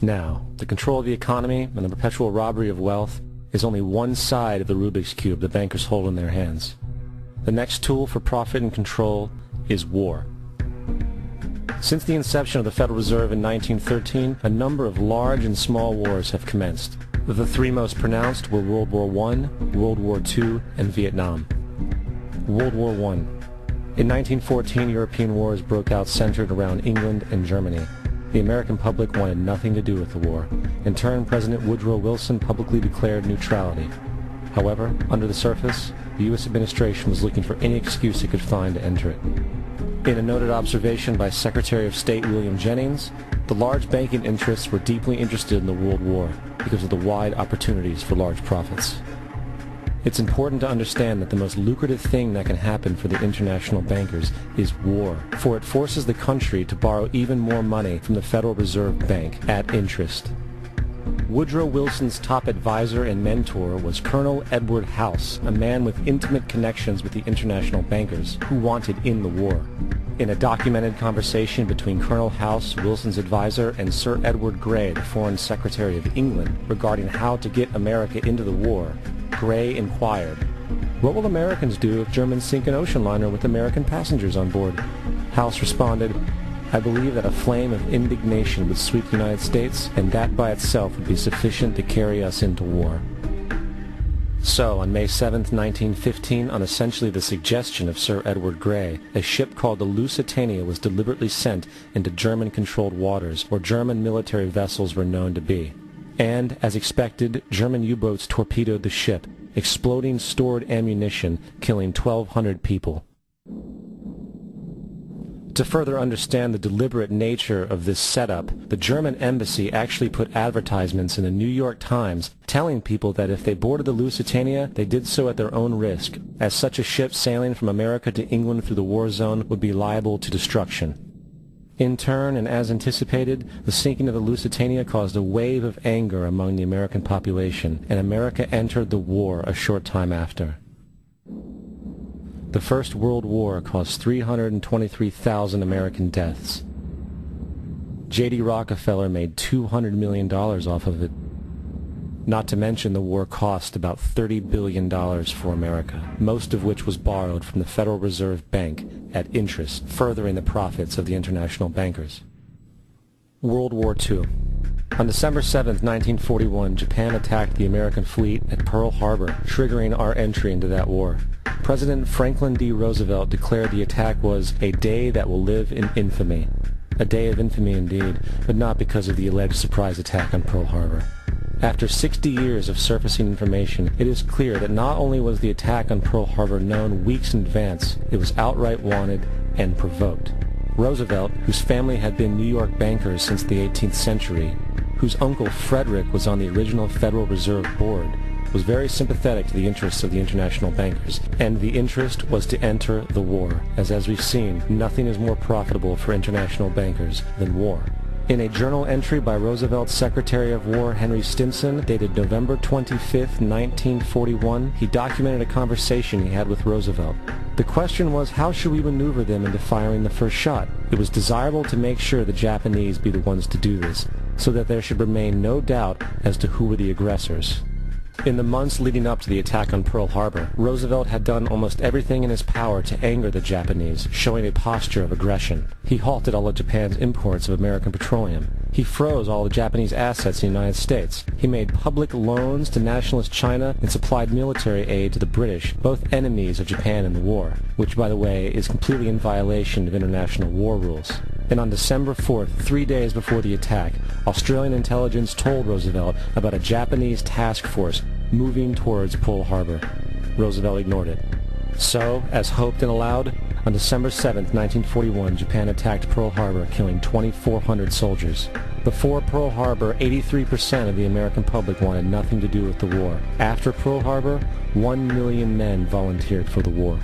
Now, the control of the economy and the perpetual robbery of wealth is only one side of the Rubik's Cube the bankers hold in their hands. The next tool for profit and control is war. Since the inception of the Federal Reserve in 1913, a number of large and small wars have commenced. The three most pronounced were World War I, World War II, and Vietnam. World War I. In 1914, European wars broke out centered around England and Germany. The American public wanted nothing to do with the war. In turn, President Woodrow Wilson publicly declared neutrality. However, under the surface, the U.S. administration was looking for any excuse it could find to enter it. In a noted observation by Secretary of State William Jennings, the large banking interests were deeply interested in the World War because of the wide opportunities for large profits. It's important to understand that the most lucrative thing that can happen for the international bankers is war, for it forces the country to borrow even more money from the Federal Reserve Bank at interest. Woodrow Wilson's top advisor and mentor was Colonel Edward House, a man with intimate connections with the international bankers who wanted in the war. In a documented conversation between Colonel House, Wilson's advisor, and Sir Edward Grey, the Foreign Secretary of England, regarding how to get America into the war, Grey inquired, "What will Americans do if Germans sink an ocean liner with American passengers on board?" House responded, "I believe that a flame of indignation would sweep the United States, and that by itself would be sufficient to carry us into war." So, on May 7, 1915, on essentially the suggestion of Sir Edward Grey, a ship called the Lusitania was deliberately sent into German-controlled waters, where German military vessels were known to be. And, as expected, German U-boats torpedoed the ship, exploding stored ammunition, killing 1,200 people. To further understand the deliberate nature of this setup, the German embassy actually put advertisements in the New York Times telling people that if they boarded the Lusitania, they did so at their own risk, as such a ship sailing from America to England through the war zone would be liable to destruction. In turn, and as anticipated, the sinking of the Lusitania caused a wave of anger among the American population, and America entered the war a short time after. The First World War caused 323,000 American deaths. J.D. Rockefeller made $200 million off of it. Not to mention the war cost about $30 billion for America, most of which was borrowed from the Federal Reserve Bank at interest, furthering the profits of the international bankers. World War II. On December 7, 1941, Japan attacked the American fleet at Pearl Harbor, triggering our entry into that war. President Franklin D. Roosevelt declared the attack was a day that will live in infamy. A day of infamy indeed, but not because of the alleged surprise attack on Pearl Harbor. After 60 years of surfacing information, it is clear that not only was the attack on Pearl Harbor known weeks in advance, it was outright wanted and provoked. Roosevelt, whose family had been New York bankers since the 18th century, whose uncle Frederick was on the original Federal Reserve Board, was very sympathetic to the interests of the international bankers, and the interest was to enter the war, as we've seen, nothing is more profitable for international bankers than war. In a journal entry by Roosevelt's Secretary of War Henry Stimson, dated November 25, 1941, he documented a conversation he had with Roosevelt. The question was, how should we maneuver them into firing the first shot? It was desirable to make sure the Japanese be the ones to do this, so that there should remain no doubt as to who were the aggressors. In the months leading up to the attack on Pearl Harbor, Roosevelt had done almost everything in his power to anger the Japanese, showing a posture of aggression. He halted all of Japan's imports of American petroleum. He froze all the Japanese assets in the United States. He made public loans to nationalist China and supplied military aid to the British, both enemies of Japan in the war, which, by the way, is completely in violation of international war rules. And on December 4th, 3 days before the attack, Australian intelligence told Roosevelt about a Japanese task force moving towards Pearl Harbor. Roosevelt ignored it. So, as hoped and allowed, on December 7, 1941, Japan attacked Pearl Harbor, killing 2,400 soldiers. Before Pearl Harbor, 83% of the American public wanted nothing to do with the war. After Pearl Harbor, 1 million men volunteered for the war.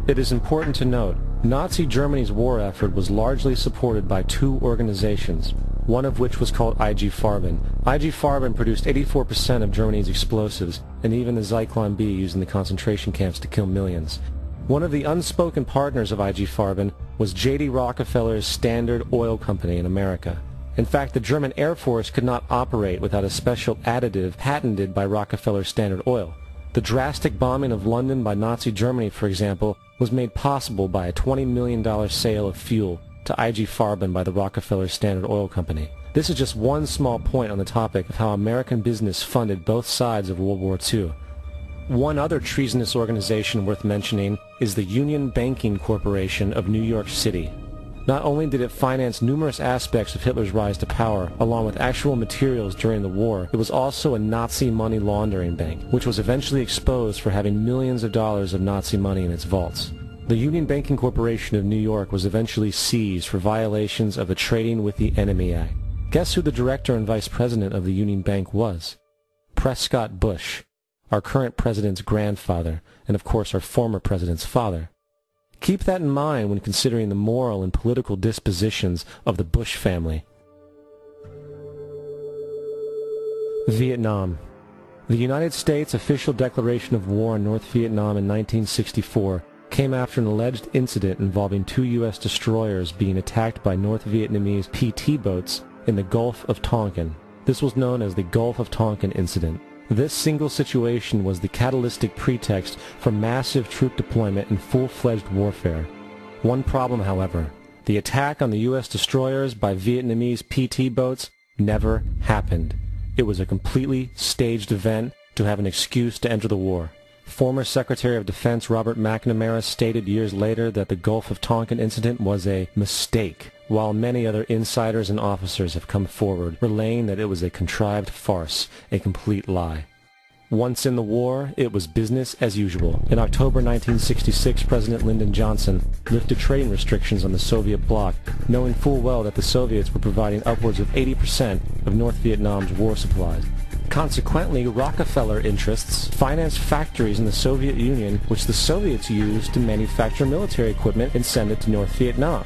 It is important to note, Nazi Germany's war effort was largely supported by two organizations, one of which was called IG Farben. IG Farben produced 84% of Germany's explosives, and even the Zyklon B used in the concentration camps to kill millions. One of the unspoken partners of IG Farben was J.D. Rockefeller's Standard Oil Company in America. In fact, the German Air Force could not operate without a special additive patented by Rockefeller Standard Oil. The drastic bombing of London by Nazi Germany, for example, was made possible by a $20 million sale of fuel to IG Farben by the Rockefeller Standard Oil Company. This is just one small point on the topic of how American business funded both sides of World War II. One other treasonous organization worth mentioning is the Union Banking Corporation of New York City. Not only did it finance numerous aspects of Hitler's rise to power, along with actual materials during the war, it was also a Nazi money laundering bank, which was eventually exposed for having millions of dollars of Nazi money in its vaults. The Union Banking Corporation of New York was eventually seized for violations of the Trading with the Enemy Act. Guess who the director and vice president of the Union Bank was? Prescott Bush, our current president's grandfather, and of course our former president's father. Keep that in mind when considering the moral and political dispositions of the Bush family. Vietnam. The United States' official declaration of war on North Vietnam in 1964 came after an alleged incident involving 2 U.S. destroyers being attacked by North Vietnamese PT boats in the Gulf of Tonkin. This was known as the Gulf of Tonkin incident. This single situation was the catalytic pretext for massive troop deployment and full-fledged warfare. One problem, however, the attack on the U.S. destroyers by Vietnamese PT boats never happened. It was a completely staged event to have an excuse to enter the war. Former Secretary of Defense Robert McNamara stated years later that the Gulf of Tonkin incident was a mistake, while many other insiders and officers have come forward, relaying that it was a contrived farce, a complete lie. Once in the war, it was business as usual. In October 1966, President Lyndon Johnson lifted trading restrictions on the Soviet bloc, knowing full well that the Soviets were providing upwards of 80% of North Vietnam's war supplies. Consequently, Rockefeller interests financed factories in the Soviet Union, which the Soviets used to manufacture military equipment and send it to North Vietnam.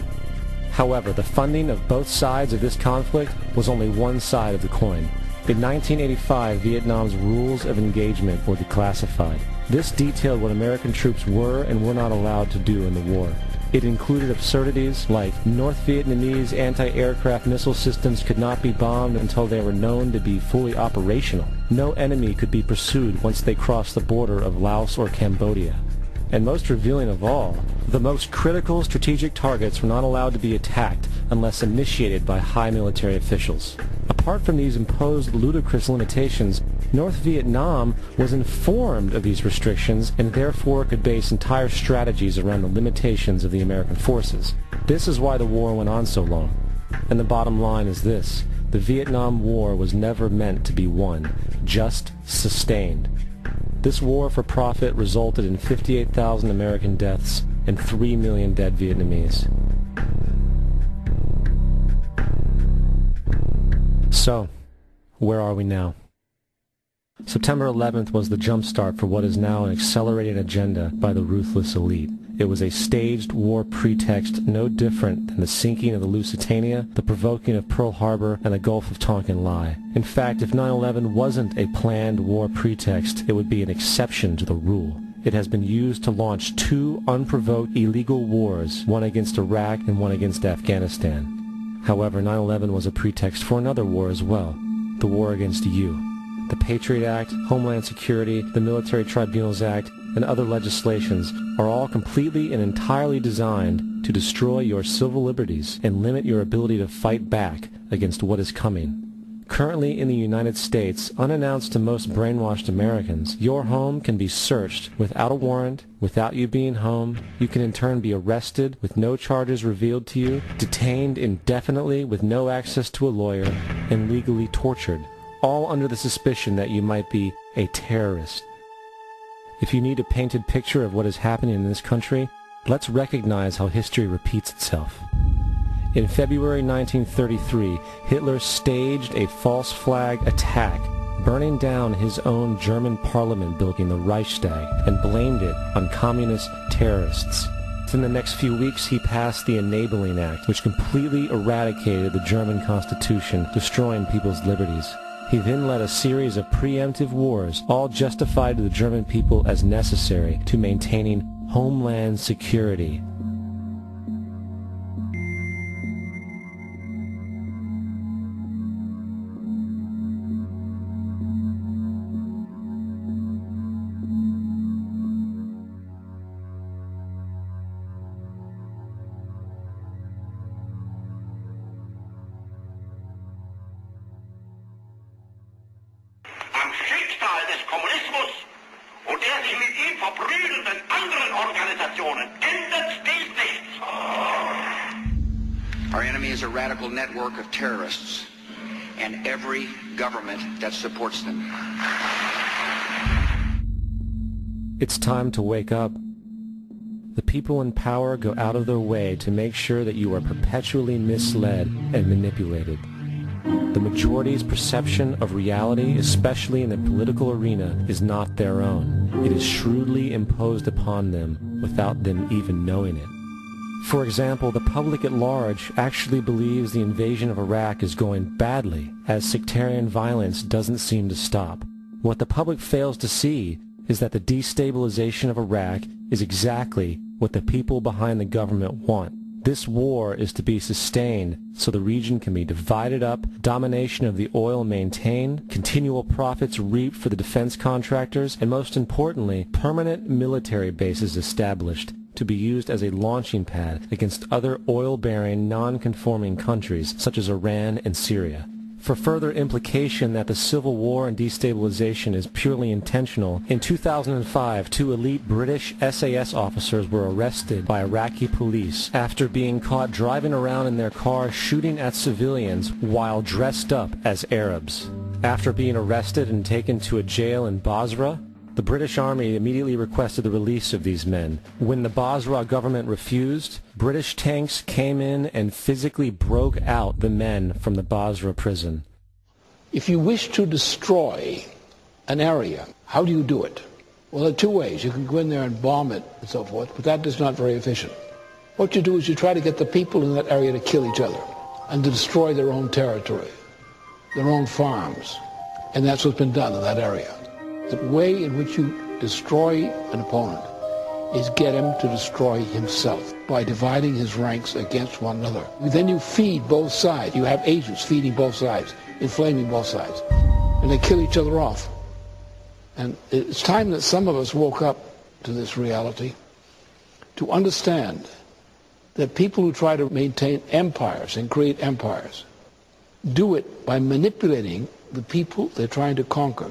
However, the funding of both sides of this conflict was only one side of the coin. In 1985, Vietnam's rules of engagement were declassified. This detailed what American troops were and were not allowed to do in the war. It included absurdities like North Vietnamese anti-aircraft missile systems could not be bombed until they were known to be fully operational. No enemy could be pursued once they crossed the border of Laos or Cambodia. And most revealing of all, the most critical strategic targets were not allowed to be attacked unless initiated by high military officials. Apart from these imposed ludicrous limitations, North Vietnam was informed of these restrictions and therefore could base entire strategies around the limitations of the American forces. This is why the war went on so long. And the bottom line is this: the Vietnam War was never meant to be won, just sustained. This war for profit resulted in 58,000 American deaths and 3 million dead Vietnamese. So, where are we now? September 11th was the jumpstart for what is now an accelerated agenda by the ruthless elite. It was a staged war pretext no different than the sinking of the Lusitania, the provoking of Pearl Harbor, and the Gulf of Tonkin lie. In fact, if 9/11 wasn't a planned war pretext, it would be an exception to the rule. It has been used to launch 2 unprovoked illegal wars, one against Iraq and one against Afghanistan. However, 9/11 was a pretext for another war as well, the war against you. The Patriot Act, Homeland Security, the Military Tribunals Act, and other legislations are all completely and entirely designed to destroy your civil liberties and limit your ability to fight back against what is coming. Currently in the United States, unannounced to most brainwashed Americans, your home can be searched without a warrant, without you being home. You can in turn be arrested with no charges revealed to you, detained indefinitely with no access to a lawyer, and legally tortured, all under the suspicion that you might be a terrorist. If you need a painted picture of what is happening in this country, let's recognize how history repeats itself. In February 1933, Hitler staged a false flag attack, burning down his own German parliament building, the Reichstag, and blamed it on communist terrorists. Within the next few weeks, he passed the Enabling Act, which completely eradicated the German Constitution, destroying people's liberties. He then led a series of preemptive wars, all justified to the German people as necessary to maintaining homeland security. am Schicksal des Kommunismus und der sich mit ihm verbrüdernden anderen Organisationen ändert dies nichts. Our enemy is a radical network of terrorists and every government that supports them. It's time to wake up. The people in power go out of their way to make sure that you are perpetually misled and manipulated. The majority's perception of reality, especially in the political arena, is not their own. It is shrewdly imposed upon them without them even knowing it. For example, the public at large actually believes the invasion of Iraq is going badly, as sectarian violence doesn't seem to stop. What the public fails to see is that the destabilization of Iraq is exactly what the people behind the government want. This war is to be sustained so the region can be divided up, domination of the oil maintained, continual profits reaped for the defense contractors, and most importantly, permanent military bases established to be used as a launching pad against other oil-bearing, non-conforming countries such as Iran and Syria. For further implication that the civil war and destabilization is purely intentional, in 2005, 2 elite British SAS officers were arrested by Iraqi police after being caught driving around in their car shooting at civilians while dressed up as Arabs. After being arrested and taken to a jail in Basra, the British Army immediately requested the release of these men. When the Basra government refused, British tanks came in and physically broke out the men from the Basra prison. If you wish to destroy an area, how do you do it? Well, there are 2 ways. You can go in there and bomb it and so forth, but that is not very efficient. What you do is you try to get the people in that area to kill each other and to destroy their own territory, their own farms, and that's what's been done in that area. The way in which you destroy an opponent is get him to destroy himself by dividing his ranks against one another. Then you feed both sides. You have agents feeding both sides, inflaming both sides, and they kill each other off. And it's time that some of us woke up to this reality, to understand that people who try to maintain empires and create empires do it by manipulating the people they're trying to conquer